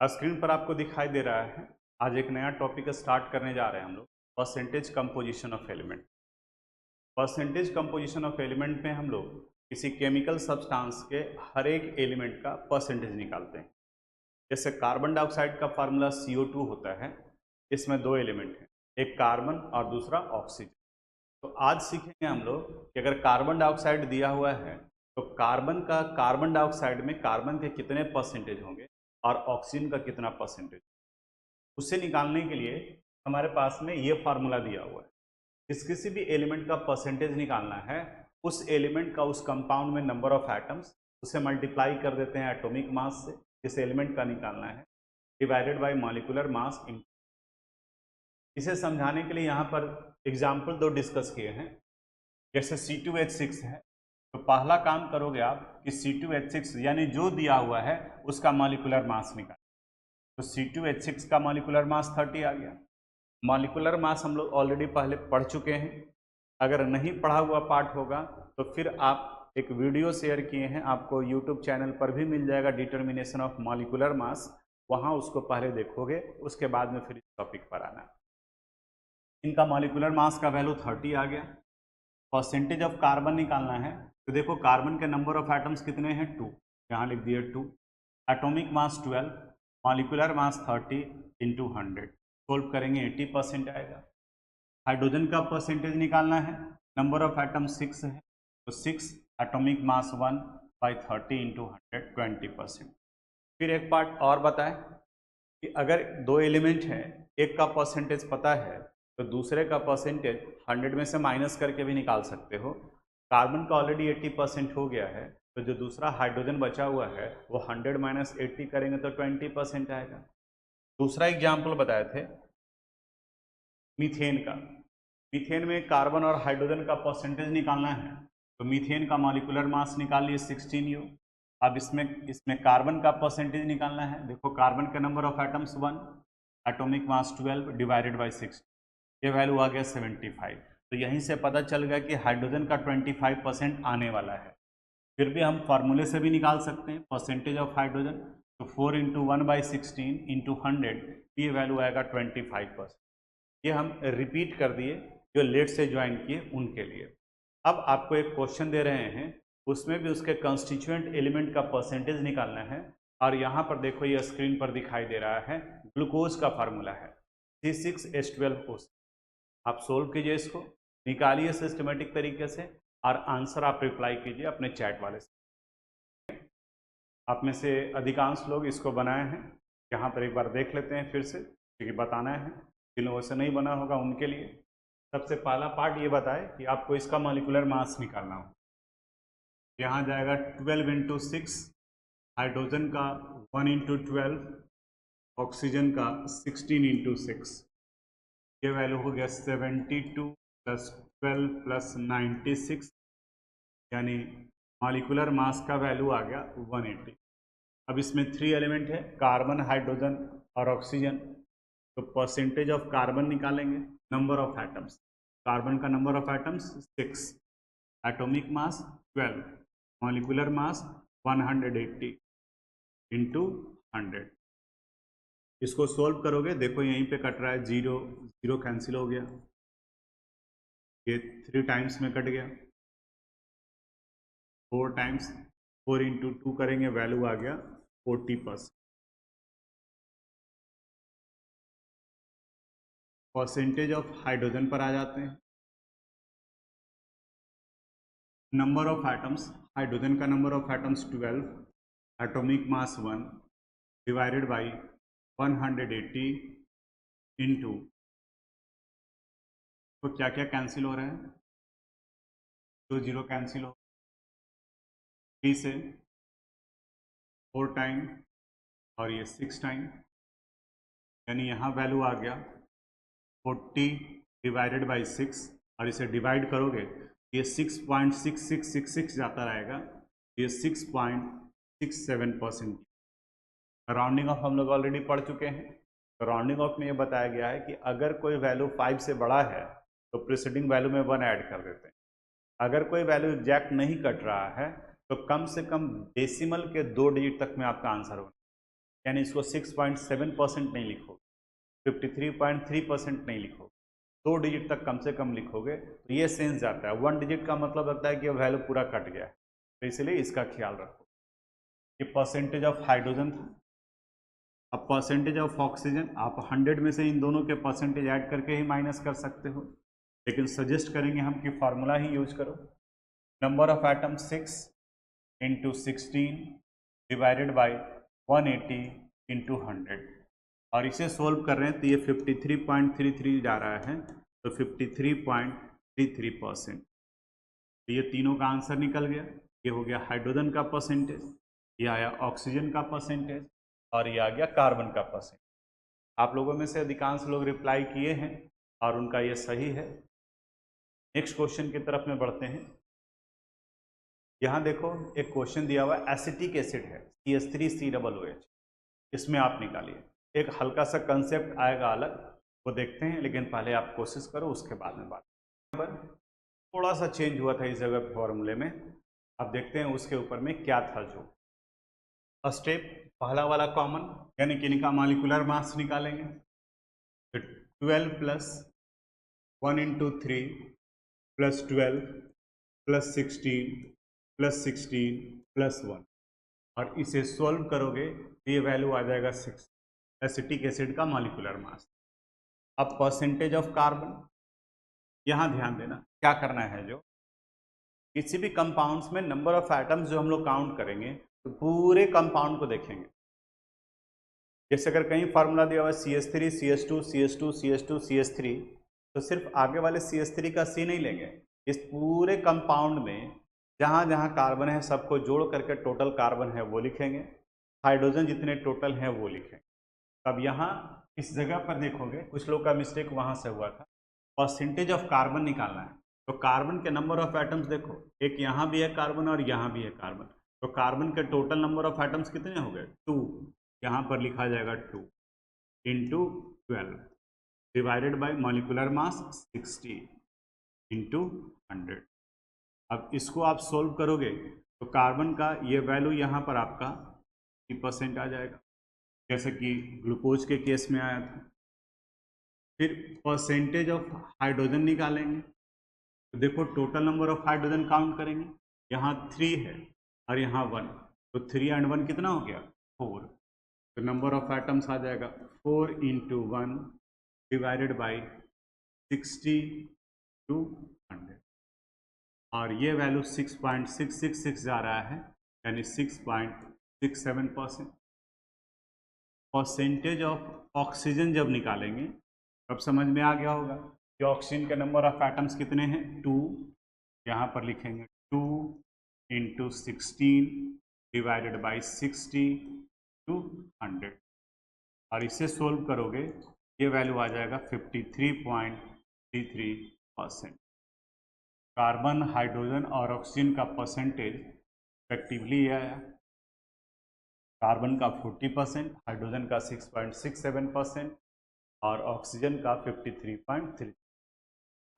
Screen पर आपको दिखाई दे रहा है। आज एक नया टॉपिक स्टार्ट करने जा रहे हैं हम लोग, percentage composition of element. Percentage composition of element में हम लोग किसी केमिकल सब्सटेंस के हर एक एलिमेंट का परसेंटेज निकालते हैं। जैसे कार्बन डाइऑक्साइड का फार्मूला CO2 होता है। इसमें दो एलिमेंट हैं, एक कार्बन और दूसरा ऑक्सीजन। तो आज सीखेंगे हम लोग कि अगर कार्बन डाइऑक्साइड दिया हुआ है तो कार्बन डाइऑक्साइड में कार्बन के कितने परसेंटेज होंगे और ऑक्सीजन का कितना परसेंटेज। उसे निकालने के लिए हमारे पास में ये फार्मूला दिया हुआ है। किसी भी एलिमेंट का परसेंटेज निकालना है, उस एलिमेंट का उस कंपाउंड में नंबर ऑफ एटम्स, उसे मल्टीप्लाई कर देते हैं एटॉमिक मास से। इस एलिमेंट का निकालना है डिवाइडेड बाय मॉलिक्यूलर मास। इसे समझाने के लिए यहाँ पर एग्जाम्पल दो डिस्कस किए हैं। जैसे C2H6 है, तो पहला काम करोगे आप कि C2H6 यानी जो दिया हुआ है उसका मॉलिक्यूलर मास निकाल। तो C2H6 का मॉलिक्यूलर मास 30 आ गया। मॉलिक्यूलर मास हम लोग ऑलरेडी पहले पढ़ चुके हैं। अगर नहीं पढ़ा हुआ पार्ट होगा तो फिर आप एक वीडियो शेयर किए हैं, आपको यूट्यूब चैनल पर भी मिल जाएगा, डिटर्मिनेशन ऑफ मॉलिक्यूलर मास। वहाँ उसको पहले देखोगे, उसके बाद में फिर इस टॉपिक पर आना। इनका मॉलिक्यूलर मास का वैल्यू 30 आ गया। परसेंटेज ऑफ कार्बन निकालना है, तो देखो कार्बन के नंबर ऑफ एटम्स कितने हैं, 2, यहाँ लिख दिए 2। Atomic mass 12, molecular mass 30 into 100। Solve करेंगे 80% आएगा। हाइड्रोजन का परसेंटेज निकालना है, नंबर ऑफ एटम 6 है, तो 6 एटॉमिक मास 1 बाई 30 इंटू 100 20%। फिर एक पार्ट और बताएं कि अगर दो एलिमेंट हैं, एक का परसेंटेज पता है तो दूसरे का परसेंटेज 100 में से माइनस करके भी निकाल सकते हो। कार्बन का ऑलरेडी 80% हो गया है, तो जो दूसरा हाइड्रोजन बचा हुआ है वो 100 माइनस 80 करेंगे तो 20% आएगा। दूसरा एग्जाम्पल बताए थे मीथेन का। मीथेन में कार्बन और हाइड्रोजन का परसेंटेज निकालना है, तो मीथेन का मॉलिक्यूलर मास निकाल लिए 16U। अब इसमें कार्बन का परसेंटेज निकालना है। देखो कार्बन का number of atoms 1, atomic mass 12 divided by 6, ये वैल्यू आ गया 75। तो यहीं से पता चल गया कि हाइड्रोजन का 25% आने वाला है। फिर भी हम फार्मूले से भी निकाल सकते हैं परसेंटेज ऑफ हाइड्रोजन। तो 4 इंटू 1/16 इंटू 100, ये वैल्यू आएगा 25%। ये हम रिपीट कर दिए जो लेट से ज्वाइन किए उनके लिए। अब आपको एक क्वेश्चन दे रहे हैं, उसमें भी उसके कंस्टिट्यूएंट एलिमेंट का परसेंटेज निकालना है। और यहाँ पर देखो ये स्क्रीन पर दिखाई दे रहा है, ग्लूकोज का फार्मूला है C6H12O। आप सोल्व कीजिए, इसको निकालिए सिस्टमेटिक तरीके से और आंसर आप रिप्लाई कीजिए अपने चैट वाले से। आप में से अधिकांश लोग इसको बनाए हैं, यहाँ पर एक बार देख लेते हैं फिर से, क्योंकि बताना है। जिन लोगों से नहीं बना होगा उनके लिए सबसे पहला पार्ट ये बताए कि आपको इसका मॉलिक्यूलर मास निकालना हो। यहाँ जाएगा 12 इंटू 6, हाइड्रोजन का 1 इंटू 12, ऑक्सीजन का 16 इंटू 6। ये वैल्यू हो गया 72 प्लस 12 प्लस 96, यानी मॉलिक्यूलर मास का वैल्यू आ गया 180। अब इसमें 3 एलिमेंट है, कार्बन, हाइड्रोजन और ऑक्सीजन। तो परसेंटेज ऑफ कार्बन निकालेंगे, नंबर ऑफ एटम्स। कार्बन का number of atoms 6, atomic mass 12, molecular mass 180 into 100। इसको सोल्व करोगे, देखो यहीं पे कट रहा है, 0 0 कैंसिल हो गया, ये 3 टाइम्स में कट गया, 4 टाइम्स, 4 इंटू 2 करेंगे, वैल्यू आ गया 40%। परसेंटेज ऑफ हाइड्रोजन पर आ जाते हैं। नंबर ऑफ एटम्स, हाइड्रोजन का number of atoms 12, atomic mass 1 divided by 180 into, तो क्या क्या कैंसिल हो रहा है, 2 0 कैंसिल हो, 3 से 4 टाइम और ये 6 टाइम, यानी यहाँ वैल्यू आ गया 40 डिवाइडेड बाई 6। और इसे डिवाइड करोगे ये 6.6666 जाता रहेगा, ये 6.67%। राउंडिंग ऑफ हम लोग ऑलरेडी पढ़ चुके हैं। तो राउंडिंग ऑफ में ये बताया गया है कि अगर कोई वैल्यू 5 से बड़ा है तो प्रीसीडिंग वैल्यू में 1 ऐड कर देते हैं। अगर कोई वैल्यू एग्जैक्ट नहीं कट रहा है तो कम से कम डेसिमल के 2 डिजिट तक में आपका आंसर होगा। यानी इसको 6.7% नहीं लिखोगे, 53.3% नहीं लिखोगे, 2 डिजिट तक कम से कम लिखोगे तो ये सेंस जाता है। 1 डिजिट का मतलब होता है कि वैल्यू पूरा कट गया है, तो इसलिए इसका ख्याल रखो। ये परसेंटेज ऑफ हाइड्रोजन था। अब परसेंटेज ऑफ ऑक्सीजन, आप 100 में से इन दोनों के परसेंटेज ऐड करके ही माइनस कर सकते हो, लेकिन सजेस्ट करेंगे हम कि फार्मूला ही यूज करो। Number of atom 6 into 16 divided by 180 into 100, और इसे सोल्व कर रहे हैं तो ये 53.33 जा रहा है, तो 53.33%। तो ये तीनों का आंसर निकल गया। ये हो गया हाइड्रोजन का परसेंटेज, ये आया ऑक्सीजन का परसेंटेज, और ये आ गया कार्बन का परसेंटेज। आप लोगों में से अधिकांश लोग रिप्लाई किए हैं और उनका ये सही है। नेक्स्ट क्वेश्चन की तरफ में बढ़ते हैं। यहाँ देखो एक क्वेश्चन दिया हुआ है, एसिटिक एसिड है CH3COOH, इसमें आप निकालिए। एक हल्का सा कंसेप्ट आएगा अलग, वो देखते हैं, लेकिन पहले आप कोशिश करो, उसके बाद में बात। थोड़ा सा चेंज हुआ था इस जगह फॉर्मूले में, अब देखते हैं उसके ऊपर में क्या था। जो स्टेप पहला वाला कॉमन, यानी कि इनका मॉलिक्यूलर मास निकालेंगे, तो 12 plus 1 into 3 plus 12 plus 16 plus 16 plus 1, और इसे सॉल्व करोगे तो ये वैल्यू आ जाएगा 6, एसिटिक एसिड का मॉलिक्यूलर मास। अब परसेंटेज ऑफ कार्बन, यहाँ ध्यान देना क्या करना है, जो किसी भी कंपाउंड्स में नंबर ऑफ एटम्स जो हम लोग काउंट करेंगे तो पूरे कंपाउंड को देखेंगे। जैसे अगर कहीं फार्मूला दिया हुआ है CH3 CH2 CH2 CH2 CH3, तो सिर्फ आगे वाले CH3 का C नहीं लेंगे, इस पूरे कंपाउंड में जहाँ जहाँ कार्बन है सबको जोड़ करके टोटल कार्बन है वो लिखेंगे, हाइड्रोजन जितने टोटल हैं वो लिखेंगे। अब यहाँ इस जगह पर देखोगे कुछ लोग का मिस्टेक वहाँ से हुआ था, परसेंटेज ऑफ कार्बन निकालना है, तो कार्बन के नंबर ऑफ एटम्स देखो, एक यहाँ भी है कार्बन और यहाँ भी है कार्बन, तो कार्बन के टोटल नंबर ऑफ एटम्स कितने हो गए, 2, यहाँ पर लिखा जाएगा 2 into 12 divided by molecular mass 60 into 100। अब इसको आप सोल्व करोगे तो कार्बन का ये वैल्यू यहाँ पर आपका 30% आ जाएगा, जैसे कि ग्लूकोज के केस में आया था। फिर परसेंटेज ऑफ हाइड्रोजन निकालेंगे, तो देखो total number of hydrogen count करेंगे, यहाँ 3 है और यहाँ 1, तो 3 एंड 1 कितना हो गया, 4, तो नंबर ऑफ एटम्स आ जाएगा 4 इंटू 1 डिवाइडेड बाई 60 टू 100, और ये वैल्यू 6.666 जा रहा है, यानी 6.67%। परसेंटेज ऑफ ऑक्सीजन जब निकालेंगे तब समझ में आ गया होगा कि ऑक्सीजन के नंबर ऑफ एटम्स कितने हैं, 2, यहाँ पर लिखेंगे 2 इंटू 16 डिवाइडेड बाई 60 टू 100, और इसे सोल्व करोगे ये वैल्यू आ जाएगा 53.33%। कार्बन, हाइड्रोजन और ऑक्सीजन का परसेंटेज इफेक्टिवली यह आया, कार्बन का 40%, हाइड्रोजन का 6.67% और ऑक्सीजन का 53.3।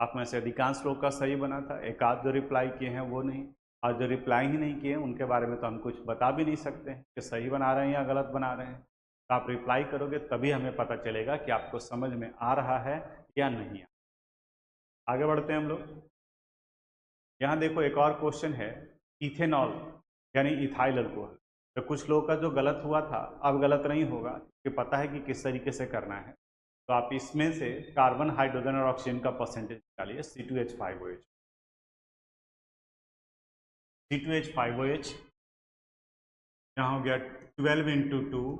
आप में से अधिकांश लोग का सही बना था, एक आध जो रिप्लाई किए हैं वो नहीं, और जो रिप्लाई ही नहीं किए उनके बारे में तो हम कुछ बता भी नहीं सकते हैं कि सही बना रहे हैं या गलत बना रहे हैं। तो आप रिप्लाई करोगे तभी हमें पता चलेगा कि आपको समझ में आ रहा है या नहीं। आगे बढ़ते हैं हम लोग। यहाँ देखो एक और क्वेश्चन है, इथेनॉल यानी इथाइल अल्कोहल। तो कुछ लोगों का जो गलत हुआ था अब गलत नहीं होगा, कि पता है कि किस तरीके से करना है। तो आप इसमें से कार्बन, हाइड्रोजन और ऑक्सीजन का परसेंटेज निकालिए, C2H5OH। C2H5OH यहाँ हो गया 12 into 2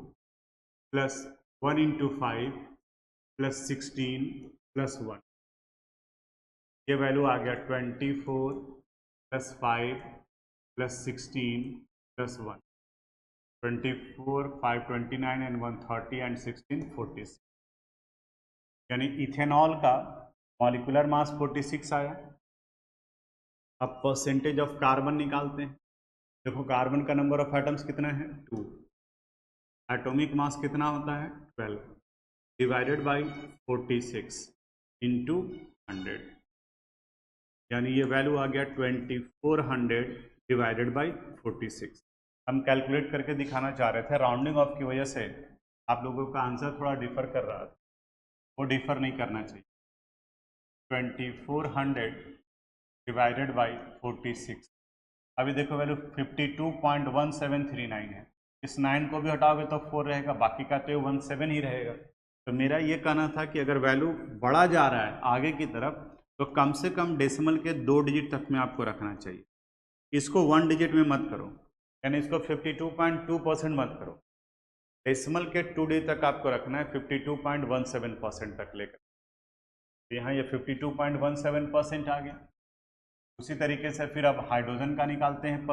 plus 1 into 5 plus 16 plus 1, ये वैल्यू आ गया 24 plus 5 plus 16 plus 1, 24, 5 29 and 1 30 and 16 46, यानी इथेनॉल का मॉलिक्यूलर मास 46 आया। अब परसेंटेज ऑफ कार्बन निकालते हैं। देखो कार्बन का नंबर ऑफ एटम्स कितना है, 2, एटॉमिक मास कितना होता है 12 डिवाइडेड बाई 46 इंटू 100, यानी ये वैल्यू आ गया 2400 डिवाइडेड बाई 46। हम कैलकुलेट करके दिखाना चाह रहे थे, राउंडिंग ऑफ की वजह से आप लोगों का आंसर थोड़ा डिफर कर रहा था, वो डिफर नहीं करना चाहिए। 2400 डिवाइडेड बाई 46, अभी देखो वैल्यू 52.1739 है। इस 9 को भी हटाओगे तो 4 रहेगा, बाकी का तो 17 ही रहेगा। तो मेरा ये कहना था कि अगर वैल्यू बढ़ा जा रहा है आगे की तरफ तो कम से कम डेसिमल के 2 डिजिट तक में आपको रखना चाहिए। इसको 1 डिजिट में मत करो, यानी इसको 52.2% मत करो, डेसिमल के 2 डिजिट तक आपको रखना है, 52.17% तक लेकर। यहाँ ये 52.17% आ गया। उसी तरीके से फिर अब हाइड्रोजन का निकालते हैं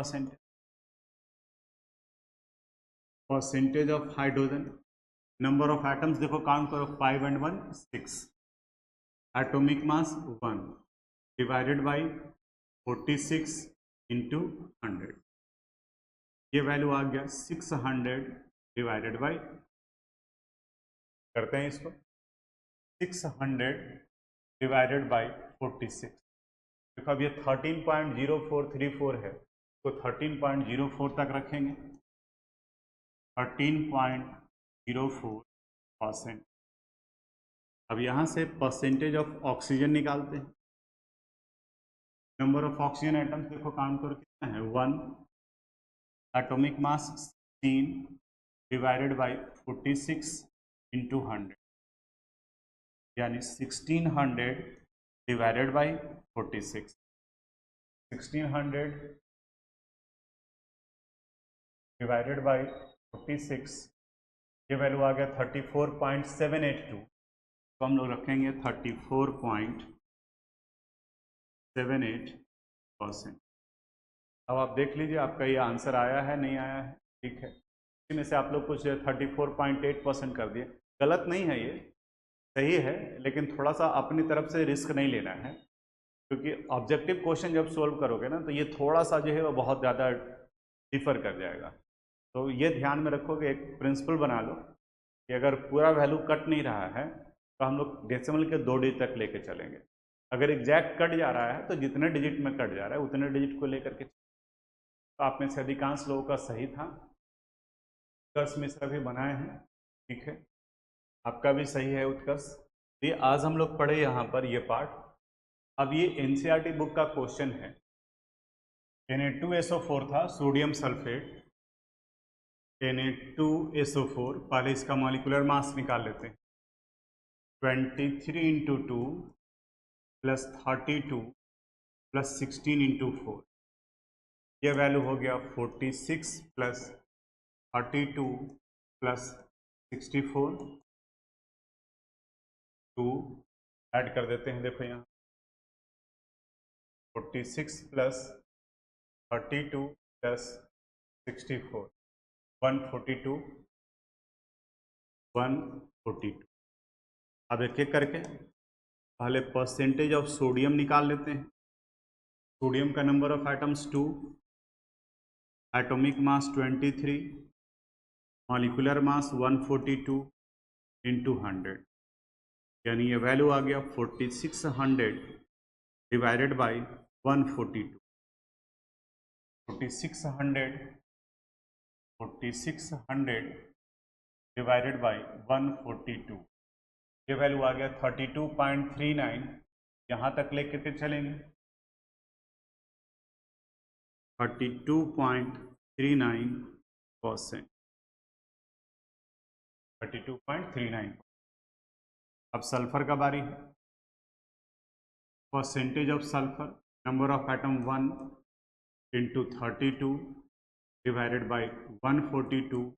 percentage of hydrogen. Number of atoms देखो काउंट करो, 5 and 1 6, atomic mass 1 divided by 46 into 100, ये वैल्यू आ गया 600 डिवाइडेड बाई, करते हैं इसको, 600 डिवाइडेड बाई 46। देखो अब ये 13.0434 है, तो 13.04 तक रखेंगे, 13.04%। अब यहाँ से परसेंटेज ऑफ ऑक्सीजन निकालते हैं। नंबर ऑफ ऑक्सीजन आइटम्स देखो काउंट करो कितना है, 1, atomic mass 16 divided by 46 into 100, यानी 1600 डिवाइडेड बाई 46, 1600 डिवाइडेड बाई 46, ये वैल्यू आ गया 34.782, तो हम लोग रखेंगे 34.78%। अब आप देख लीजिए आपका ये आंसर आया है नहीं आया है, ठीक है। इसी में से आप लोग कुछ 34.8% कर दिए, गलत नहीं है, ये सही है, लेकिन थोड़ा सा अपनी तरफ से रिस्क नहीं लेना है, क्योंकि ऑब्जेक्टिव क्वेश्चन जब सोल्व करोगे ना तो ये थोड़ा सा जो है वो बहुत ज़्यादा डिफर कर जाएगा। तो ये ध्यान में रखोगे, एक प्रिंसिपल बना लो कि अगर पूरा वैल्यू कट नहीं रहा है तो हम लोग डेसिमल के 2 डिजिट तक लेके चलेंगे। अगर एग्जैक्ट कट जा रहा है तो जितने डिजिट में कट जा रहा है उतने डिजिट को लेकर के, तो आप में से अधिकांश लोगों का सही था। उत्कर्ष मिश्रा भी बनाए हैं, ठीक है, आपका भी सही है उत्कर्ष। ये आज हम लोग पढ़े यहाँ पर ये पार्ट। अब ये एनसीईआरटी बुक का क्वेश्चन है, Na2SO4 था, सोडियम सल्फेट, Na2SO4, पहले इसका मॉलिक्यूलर मास निकाल लेते हैं, 23 इंटू 2 प्लस 32 प्लस 16 इंटू 4, ये वैल्यू हो गया 46 प्लस 32 प्लस 64, 2 ऐड कर देते हैं, देखो यहाँ 46 प्लस 32 प्लस 64, 142, 142। अब एक एक करके पहले परसेंटेज ऑफ सोडियम निकाल लेते हैं। सोडियम का number of atoms 2, atomic mass 23, molecular mass 142 into 100, यानी ये वैल्यू आ गया 4600 डिवाइडेड बाई 142, 4600 डिवाइडेड बाई 142, ये वैल्यू आ गया 32.39, यहाँ तक लेके के चलेंगे 32.39%, 32.39। अब सल्फर का बारी है, percentage of sulphur, number of atom 1 into 32 divided by 142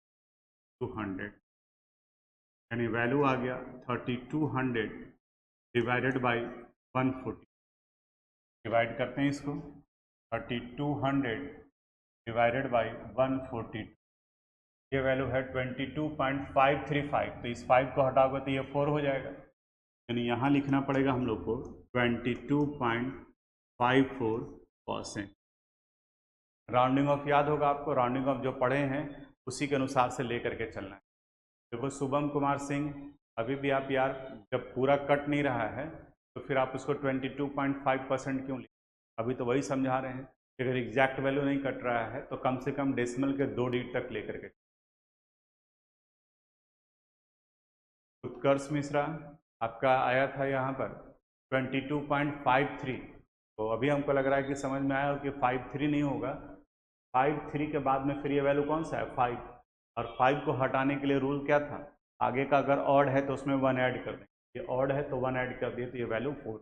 to 100, यानी वैल्यू आ गया 3200 डिवाइडेड बाई 140, डिवाइड करते हैं इसको, 3200 डिवाइडेड बाई 142, ये वैल्यू है 22.535, तो इस 5 को हटाओगे तो ये 4 हो जाएगा, यानी यहाँ लिखना पड़ेगा हम लोग को 22.54%। राउंडिंग ऑफ याद होगा आपको, राउंडिंग ऑफ जो पढ़े हैं उसी के अनुसार से ले करके चलना है। देखो शुभम कुमार सिंह, अभी भी आप यार जब पूरा कट नहीं रहा है तो फिर आप उसको 22.5% क्यों लिख, अभी तो वही समझा रहे हैं, अगर एग्जैक्ट वैल्यू नहीं कट रहा है तो कम से कम डेसिमल के 2 डिजिट तक लेकर के। उत्कर्ष मिश्रा आपका आया था यहाँ पर 22.53, तो अभी हमको लग रहा है कि समझ में आया हो कि 53 नहीं होगा, 53 के बाद में फिर ये वैल्यू कौन सा है 5, और 5 को हटाने के लिए रूल क्या था, आगे का अगर ऑड है तो उसमें 1 ऐड कर दें, ये ऑड है तो 1 ऐड कर दिए तो ये वैल्यू 4।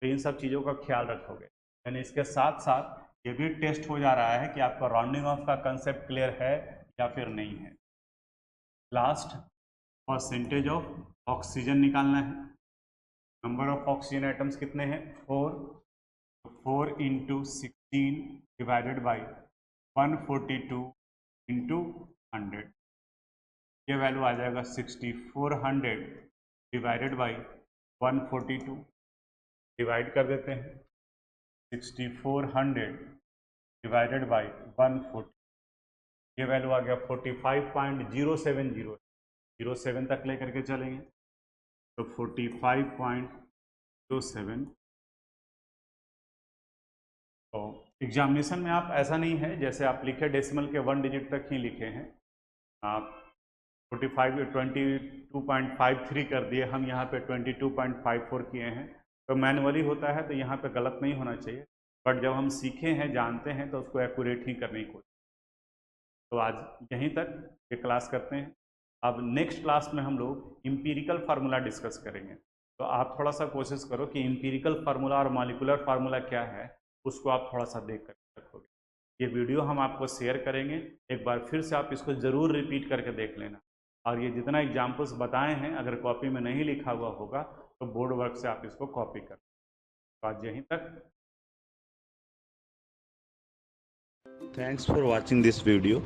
तो इन सब चीज़ों का ख्याल रखोगे। यानी इसके साथ साथ ये भी टेस्ट हो जा रहा है कि आपका राउंडिंग ऑफ का कंसेप्ट क्लियर है या फिर नहीं है। लास्ट परसेंटेज ऑफ ऑक्सीजन निकालना है। नंबर ऑफ ऑक्सीजन आइटम्स कितने हैं 4, 4 × 16 डिवाइडेड बाई 142 × 100, ये वैल्यू आ जाएगा 6400 डिवाइडेड बाई 142, डिवाइड कर देते हैं 6400 डिवाइडेड बाई 140, ये वैल्यू आ गया 45.070, 07 तक लेकर के चलेंगे तो 45.07। तो एग्जामिनेशन में आप ऐसा नहीं है जैसे आप लिखे डेसिमल के 1 डिजिट तक ही लिखे हैं, आप 22.53 कर दिए, हम यहाँ पे 22.54 किए हैं, तो मैनुअली होता है तो यहाँ पे गलत नहीं होना चाहिए, बट जब हम सीखे हैं जानते हैं तो उसको एक्यूरेट ही करने की कोशिश। तो आज यहीं तक ये क्लास करते हैं। अब नेक्स्ट क्लास में हम लोग इम्पीरिकल फार्मूला डिस्कस करेंगे, तो आप थोड़ा सा कोशिश करो कि इम्पीरिकल फार्मूला और मॉलिक्यूलर फार्मूला क्या है उसको आप थोड़ा सा देख कर रखोगे। ये वीडियो हम आपको शेयर करेंगे, एक बार फिर से आप इसको ज़रूर रिपीट करके देख लेना, और ये जितना एग्जाम्पल्स बताए हैं अगर कॉपी में नहीं लिखा हुआ होगा तो बोर्ड वर्क से आप इसको कॉपी कर। तो आज यहीं तक। Thanks for watching this video.